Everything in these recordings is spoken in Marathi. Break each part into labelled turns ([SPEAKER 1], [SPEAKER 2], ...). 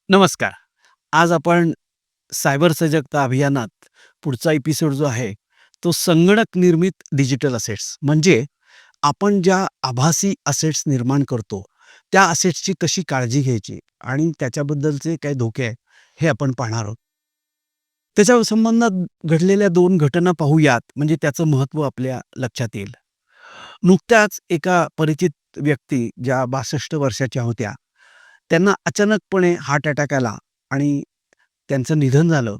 [SPEAKER 1] नमस्कार. आज आपण सायबर सजगता अभियानात पुढचा एपिसोड जो आहे, तो संगणक निर्मित डिजिटल असेट्स म्हणजे आपण ज्या आभासी असेट्स निर्माण करतो, त्या असेट्सची कशी काळजी घ्यायची आणि त्याच्याबद्दलचे काय धोके आहेत, हे आपण पाहणार आहोत. त्याच्या संबंधात घडलेल्या 2 घटना पाहूयात, म्हणजे त्याचं महत्त्व आपल्या लक्षात येईल. नुकत्याच एका परिचित व्यक्ती ज्या 62 वर्षाच्या होत्या, त्यांना अचानकपणे हार्ट अटॅक आला आणि त्यांचं निधन झालं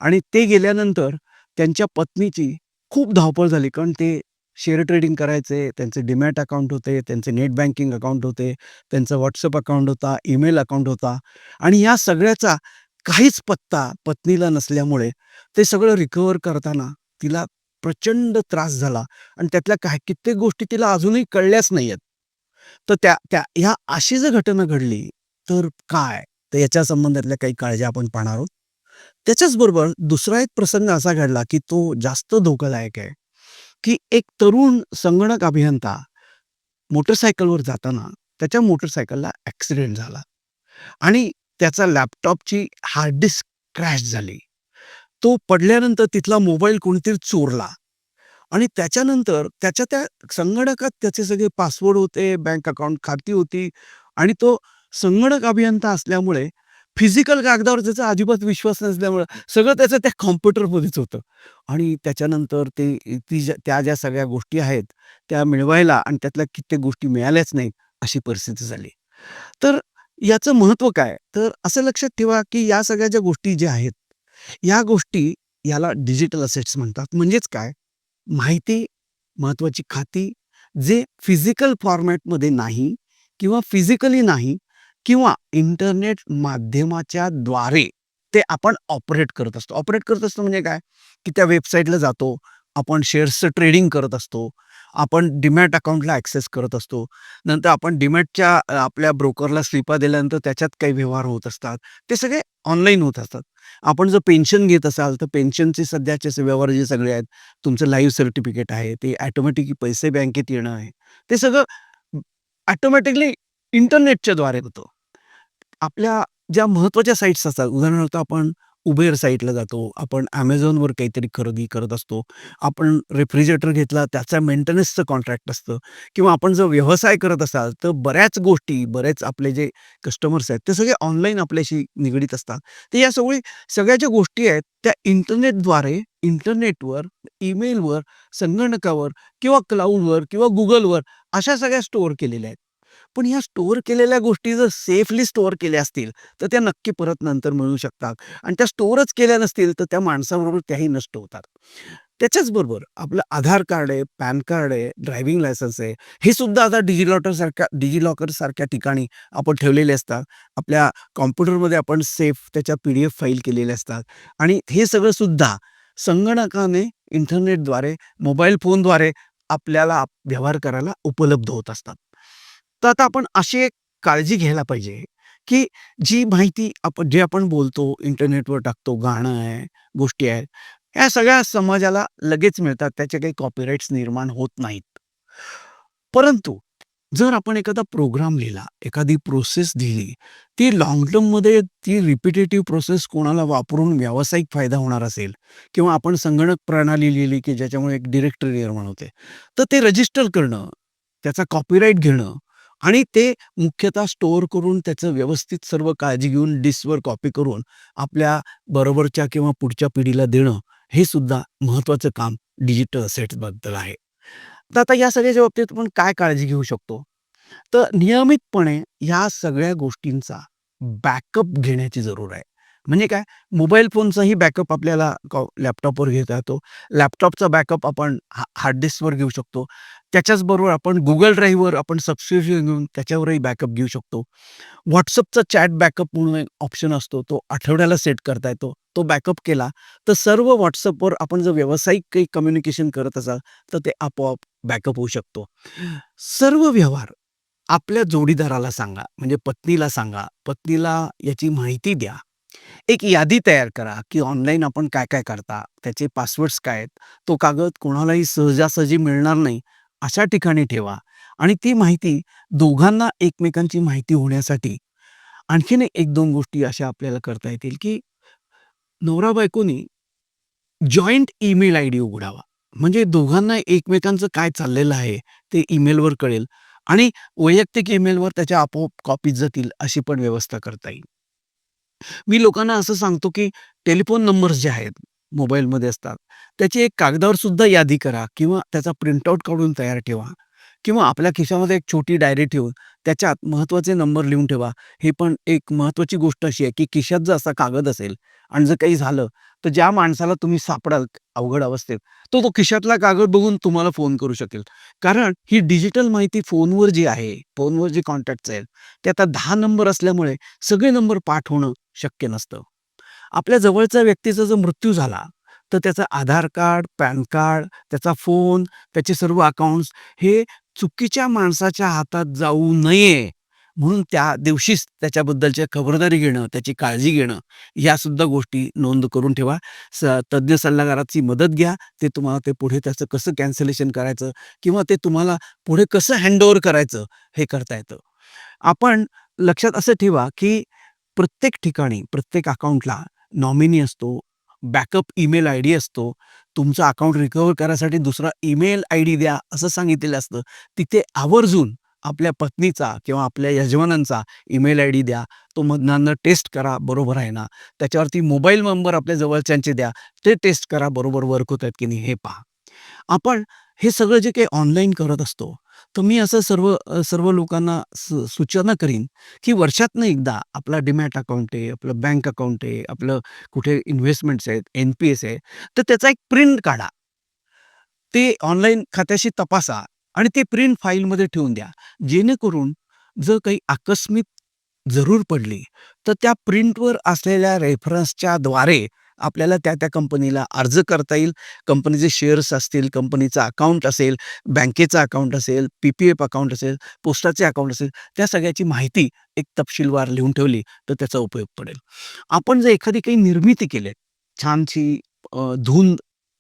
[SPEAKER 1] आणि ते गेल्यानंतर त्यांच्या पत्नीची खूप धावपळ झाली. कारण ते शेअर ट्रेडिंग करायचे, त्यांचे डीमॅट अकाउंट होते, त्यांचे नेट बँकिंग अकाउंट होते, त्यांचा WhatsApp अकाउंट होता, ईमेल अकाउंट होता आणि या सगळ्याचा काहीच पत्ता पत्नीला नसल्यामुळे ते सगळं रिकव्हर करताना तिला प्रचंड त्रास झाला आणि त्यातल्या काही कित्येक गोष्टी तिला अजूनही कळल्याच नाहीयेत. तर त्या त्या ह्या अशी जर घटना घडली, तर काय? तर याच्या संबंधातल्या काही काळज्या आपण पाहणार आहोत. त्याच्याच बरोबर दुसरा एक प्रसंग असा घडला, की तो जास्त धोकादायक आहे, की एक तरुण संगणक अभियंता मोटरसायकलवर जाताना त्याच्या मोटरसायकलला ॲक्सिडेंट झाला आणि त्याचा लॅपटॉपची हार्ड डिस्क क्रॅश झाली. तो पडल्यानंतर तिथला मोबाईल कोणीतरी चोरला आणि त्याच्यानंतर त्याच्या त्या संगणकात त्याचे सगळे पासवर्ड होते, बँक अकाउंट खाती होती आणि तो संगणक अभियंता असल्यामुळे फिजिकल कागदावर त्याचा अजिबात विश्वास नसल्यामुळं सगळं त्याचं त्या कॉम्प्युटरमध्येच होतं आणि त्याच्यानंतर त्या ज्या सगळ्या गोष्टी आहेत, त्या मिळवायला आणि त्यातल्या कित्येक गोष्टी मिळाल्याच नाहीत, अशी परिस्थिती झाली. तर याचं महत्त्व काय? तर असं लक्षात ठेवा, की या सगळ्या ज्या गोष्टी ज्या आहेत, या गोष्टी याला डिजिटल असेट्स म्हणतात. म्हणजेच काय? माहिती, महत्त्वाची खाती, जे फिजिकल फॉर्मॅटमध्ये नाही किंवा फिजिकली नाही किंवा इंटरनेट माध्यमाच्या द्वारे ते आपण ऑपरेट करत असतो. ऑपरेट करत असतो म्हणजे काय? की त्या वेबसाईटला जातो, आपण शेअर्सचं ट्रेडिंग करत असतो, आपण डीमॅट अकाउंटला ॲक्सेस करत असतो. नंतर आपण डीमॅटच्या आपल्या ब्रोकरला स्लिपा दिल्यानंतर त्याच्यात काही व्यवहार होत असतात. ते सगळे ऑनलाईन होत असतात. आपण जर पेन्शन घेत असाल, तर पेन्शनचे सध्याचे व्यवहार जे सगळे आहेत, तुमचं लाईफ सर्टिफिकेट आहे, ते ऑटोमॅटिकली पैसे बँकेत येणं आहे. ते सगळं ऑटोमॅटिकली इंटरनेटच्याद्वारे होतं. आपल्या ज्या महत्त्वाच्या साइट्स असतात, उदाहरणार्थ आपण Uber साइटला जातो, आपण Amazonवर काहीतरी खरेदी करत असतो. आपण रेफ्रिजरेटर घेतला, त्याचा मेंटेनन्सचं कॉन्ट्रॅक्ट असतं किंवा आपण जर व्यवसाय करत असाल, तर बऱ्याच गोष्टी, बरेच आपले जे कस्टमर्स आहेत, ते सगळे ऑनलाईन आपल्याशी निगडीत असतात. तर या सगळ्या ज्या गोष्टी आहेत, त्या इंटरनेटद्वारे, इंटरनेटवर, ईमेलवर, संगणकावर किंवा क्लाउडवर किंवा Googleवर अशा सगळ्या स्टोअर केलेल्या आहेत. पण ह्या स्टोअर केलेल्या गोष्टी जर सेफली स्टोअर केल्या असतील, तर त्या नक्की परत नंतर मिळू शकतात आणि त्या स्टोअरच केल्या नसतील, तर त्या माणसाबरोबर त्याही नष्ट होतात. त्याच्याच बरोबर आपलं आधार कार्ड आहे, पॅन कार्ड आहे, ड्रायव्हिंग लायसन्स आहे, हे सुद्धा आता डिजिलॉकरसारख्या ठिकाणी आपण ठेवलेले असतात. आपल्या कॉम्प्युटरमध्ये आपण सेफ त्याच्या PDF फाईल केलेल्या असतात आणि हे सगळं सुद्धा संगणकाने, इंटरनेटद्वारे, मोबाईल फोनद्वारे आपल्याला व्यवहार करायला उपलब्ध होत असतात. तर आता आपण अशी एक काळजी घ्यायला पाहिजे, की जी माहिती जे आपण बोलतो, इंटरनेटवर टाकतो, गाणं आहे, गोष्टी आहेत, ह्या सगळ्या समाजाला लगेच मिळतात. त्याचे काही कॉपीराइट्स निर्माण होत नाहीत. परंतु जर आपण एखादा प्रोग्राम लिहिला, एखादी प्रोसेस लिहिली, ती लाँग टर्ममध्ये ती रिपिटेटिव्ह प्रोसेस कोणाला वापरून व्यावसायिक फायदा होणार असेल किंवा आपण संगणक प्रणाली लिहिली, की ज्याच्यामुळे एक डिरेक्टरी निर्माण होते. तर ते रजिस्टर करणं, त्याचा कॉपीराइट घेणं आणि ते मुख्यतः स्टोअर करून त्याचं व्यवस्थित सर्व काळजी घेऊन डिस्कवर कॉपी करून आपल्या बरोबरच्या किंवा पुढच्या पिढीला देणं, हे सुद्धा महत्त्वाचं काम डिजिटल असेट्सबद्दल आहे. तर आता या सगळ्याच्या बाबतीत आपण काय काळजी घेऊ शकतो? तर नियमितपणे ह्या सगळ्या गोष्टींचा बॅकअप घेण्याची जरूर आहे. म्हणजे काय? मोबाईल फोनचाही बॅकअप आपल्याला लॅपटॉपवर घेता येतो. लॅपटॉपचा बॅकअप आपण हार्ड डिस्कवर घेऊ शकतो. त्याच्याचबरोबर आपण Google ड्राईव्हवर आपण सबस्क्रिप्शन घेऊन त्याच्यावरही बॅकअप घेऊ शकतो. WhatsAppचा चॅट बॅकअप म्हणून एक ऑप्शन असतो. तो आठवड्याला सेट करता येतो. तो बॅकअप केला, तर सर्व WhatsAppवर आपण जर व्यावसायिक काही कम्युनिकेशन करत असाल, तर ते आपोआप बॅकअप होऊ शकतो. सर्व व्यवहार आपल्या जोडीदाराला सांगा, म्हणजे पत्नीला सांगा. पत्नीला याची माहिती द्या. एक यादी तयार करा, की ऑनलाईन आपण काय-काय करता, त्याचे पासवर्ड्स काय आहेत. तो कागद कोणालाही सहजासहजी मिळणार नाही, अशा ठिकाणी ठेवा आणि ती माहिती दोघांना एकमेकांची माहिती होण्यासाठी आणखीन एक 2 गोष्टी अशा आपल्याला करता येतील, की नवरा-बायकोनी जॉइंट ईमेल आयडी उघडावा. म्हणजे दोघांना एकमेकांचं काय चाललेलं आहे ते ईमेलवर कळेल आणि वैयक्तिक ईमेलवर त्याच्या आपोआप कॉपीज जातील अशी पण व्यवस्था करता येईल. मी लोकांना असं सांगतो, की टेलिफोन नंबर्स जे आहेत, मोबाईलमध्ये असतात, त्याची एक कागदावर सुद्धा यादी करा किंवा त्याचा प्रिंटआउट काढून तयार ठेवा किंवा आपल्या खिशामध्ये एक छोटी डायरी ठेवून त्याच्यात महत्त्वाचे नंबर लिहून ठेवा. ही पण एक महत्त्वाची गोष्ट अशी आहे, की खिशात जर असा कागद असेल आणि जर काही झालं, तर ज्या माणसाला तुम्ही सापडाल अवघड अवस्थेत, तो खिशातला कागद बघून तुम्हाला फोन करू शकेल. कारण ही डिजिटल माहिती फोनवर जी आहे, फोनवर जे कॉन्टॅक्ट्स आहेत, ते आता 10 नंबर असल्यामुळे सगळे नंबर पाठ होणं शक्य नसतं. आपल्या जवळच्या व्यक्तीचा जर मृत्यू झाला, तर त्याचं आधार कार्ड, पॅन कार्ड, त्याचा फोन, त्याचे सर्व अकाउंट्स हे चुकीच्या माणसाच्या हातात जाऊ नये, म्हणून त्या दिवशीच त्याच्याबद्दलची खबरदारी घेणं, त्याची काळजी घेणं, ह्यासुद्धा गोष्टी नोंद करून ठेवा. तज्ञ सल्लागाराची मदत घ्या. ते तुम्हाला ते पुढे त्याचं कसं कॅन्सलेशन करायचं किंवा ते तुम्हाला पुढे कसं हँडओव्हर करायचं, हे करता येतं. आपण लक्षात असं ठेवा, की प्रत्येक ठिकाणी, प्रत्येक अकाउंटला नॉमिनी असतो, बॅकअप ईमेल आयडी असतो. तुमचं अकाउंट रिकव्हर करायसाठी दुसरा ईमेल आयडी द्या, असं सांगितलेलं असतं. तिथे आवर्जून आपल्या पत्नीचा किंवा आपल्या यजमानांचा ईमेल आयडी द्या. तो मधनं टेस्ट करा, बरोबर आहे ना? त्याच्यावरती मोबाईल नंबर आपल्या जवळच्यांचे द्या. ते टेस्ट करा, बरोबर वर्क होत आहेत की नाही हे पहा. आपण हे सगळं जे काही ऑनलाईन करत असतो, तर मी असं सर्व लोकांना सूचना करीन, की वर्षातनं एकदा आपला डीमॅट अकाउंट आहे, आपलं बँक अकाउंट आहे, आपलं कुठे इन्व्हेस्टमेंट्स आहेत, एन-पी-एस आहे, तर त्याचा एक प्रिंट काढा. ते ऑनलाईन खात्याशी तपासा आणि ते प्रिंट फाईलमध्ये ठेवून द्या. जेणेकरून जर काही आकस्मिक जरूर पडली, तर त्या प्रिंटवर असलेल्या रेफरन्सच्या द्वारे आपल्याला त्या कंपनीला अर्ज करता येईल. कंपनीचे शेअर्स असतील, कंपनीचं अकाउंट असेल, बँकेचं अकाउंट असेल, पी-पी-एफ अकाउंट असेल, पोस्टाचे अकाउंट असेल, त्या सगळ्याची माहिती एक तपशीलवार लिहून ठेवली, तर त्याचा उपयोग पडेल. आपण जर एखादी काही निर्मिती केली, छानशी धून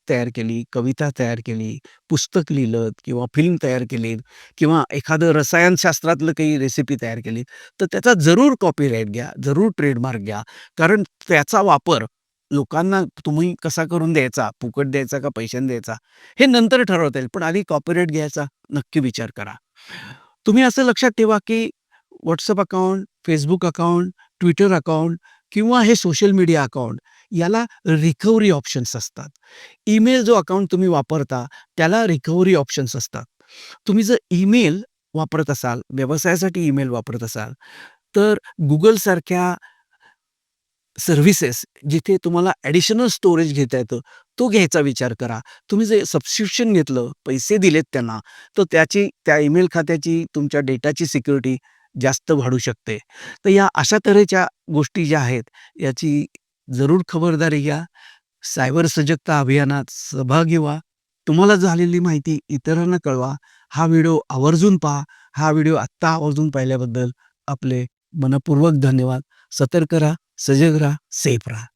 [SPEAKER 1] तयार केली, कविता तयार केली, पुस्तक लिहिलं किंवा फिल्म तयार केली किंवा एखादं रसायनशास्त्रातलं काही रेसिपी तयार केली, तर त्याचा जरूर कॉपीराईट घ्या, जरूर ट्रेडमार्क घ्या. कारण त्याचा वापर लोकांना तुम्ही कसा करून द्यायचा, फुकट द्यायचा का पैशाने द्यायचा, हे नंतर ठरवता येईल. पण आधी कॉपीराईट घ्यायचा नक्की विचार करा. तुम्ही असं लक्षात ठेवा, की WhatsApp account, Facebook account, Twitter account किंवा हे सोशल मीडिया अकाउंट याला रिकव्हरी ऑप्शन्स असतात. ईमेल जो अकाउंट तुम्ही वापरता, त्याला रिकव्हरी ऑप्शन्स असतात. तुम्ही जर ईमेल वापरत असाल, व्यवसायासाठी ईमेल वापरत असाल, तर Googleसारख्या सर्व्हिसेस जिथे तुम्हाला ॲडिशनल स्टोरेज घेता येतं, तो घ्यायचा विचार करा. तुम्ही जे सबस्क्रिप्शन घेतलं, पैसे दिलेत त्यांना, तर त्या ईमेल खात्याची, तुमच्या डेटाची सिक्युरिटी जास्त वाढू शकते. तर या अशा तऱ्हेच्या गोष्टी ज्या आहेत, याची जरूर खबरदारी घ्या. सायबर सजगता अभियानात सहभागी व्हा. तुम्हाला झालेली माहिती इतरांना कळवा. हा व्हिडिओ आवर्जून पहा. हा व्हिडिओ आत्ता आवर्जून पाहिल्याबद्दल आपले मनःपूर्वक धन्यवाद. सतर्क राहा, सजग राहा, सेफ राहा.